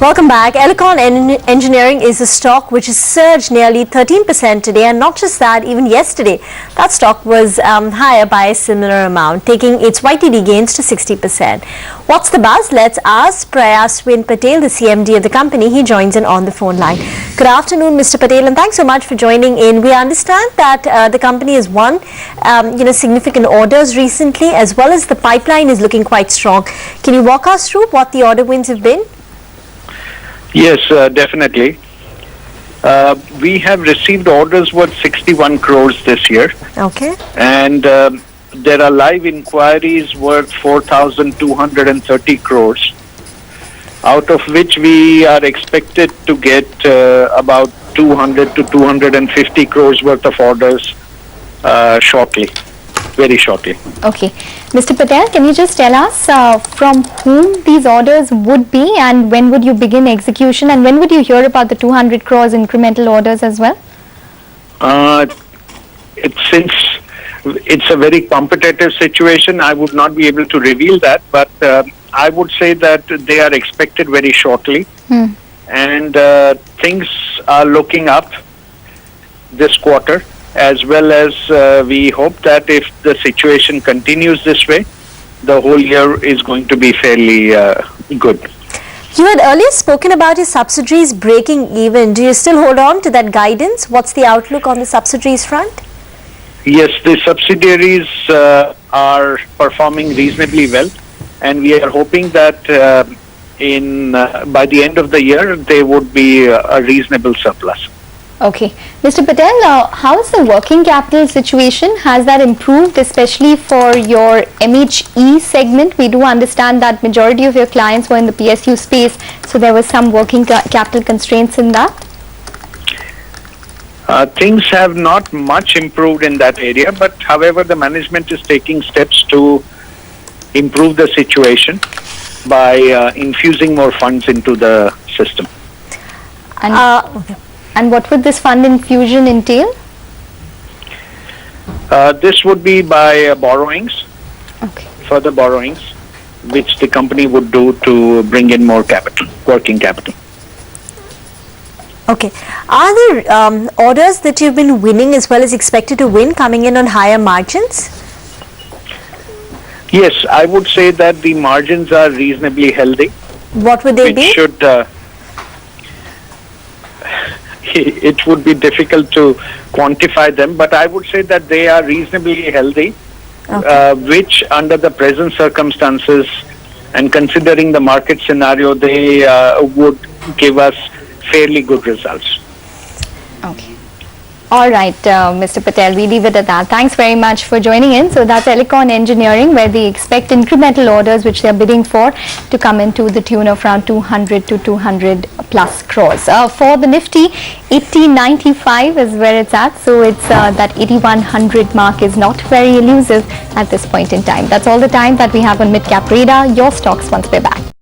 Welcome back. Elecon Engineering is a stock which has surged nearly 13% today, and not just that, even yesterday that stock was higher by a similar amount, taking its YTD gains to 60%. What's the buzz? Let's ask Prayasvin Patel, the CMD of the company. He joins in on the phone line. Good afternoon, Mr. Patel, and thanks so much for joining in. We understand that the company has won significant orders recently, as well as the pipeline is looking quite strong. Can you walk us through what the order wins have been? Yes, definitely. We have received orders worth 61 crores this year. Okay. And there are live inquiries worth 4,230 crores, out of which we are expected to get about 200 to 250 crores worth of orders shortly, very shortly. Okay. Mr. Patel, can you just tell us from whom these orders would be, and when would you begin execution, and when would you hear about the 200 crores incremental orders as well? Since it's a very competitive situation, I would not be able to reveal that, but I would say that they are expected very shortly. And things are looking up this quarter, as well as we hope that if the situation continues this way, the whole year is going to be fairly good. You had earlier spoken about your subsidiaries breaking even. Do you still hold on to that guidance? What's the outlook on the subsidiaries front? Yes, the subsidiaries are performing reasonably well, and we are hoping that by the end of the year, they would be a reasonable surplus. Okay. Mr. Patel, how is the working capital situation? Has that improved, especially for your MHE segment? We do understand that majority of your clients were in the PSU space, so there was some working capital constraints in that. Things have not much improved in that area, but however, the management is taking steps to improve the situation by infusing more funds into the system. And what would this fund infusion entail? This would be by borrowings, further borrowings, which the company would do to bring in more capital, working capital. Okay. Are there orders that you've been winning as well as expected to win coming in on higher margins? Yes, I would say that the margins are reasonably healthy. What would they be? It would be difficult to quantify them, but I would say that they are reasonably healthy, which under the present circumstances and considering the market scenario, they would give us fairly good results. Okay. All right, Mr. Patel, we leave it at that. Thanks very much for joining in. So that's Elecon Engineering, where they expect incremental orders which they're bidding for to come into the tune of around 200 to 200 plus crores. For the Nifty, 8095 is where it's at. So it's that 8100 mark is not very elusive at this point in time. That's all the time that we have on Midcap Radar. Your stocks once we're back.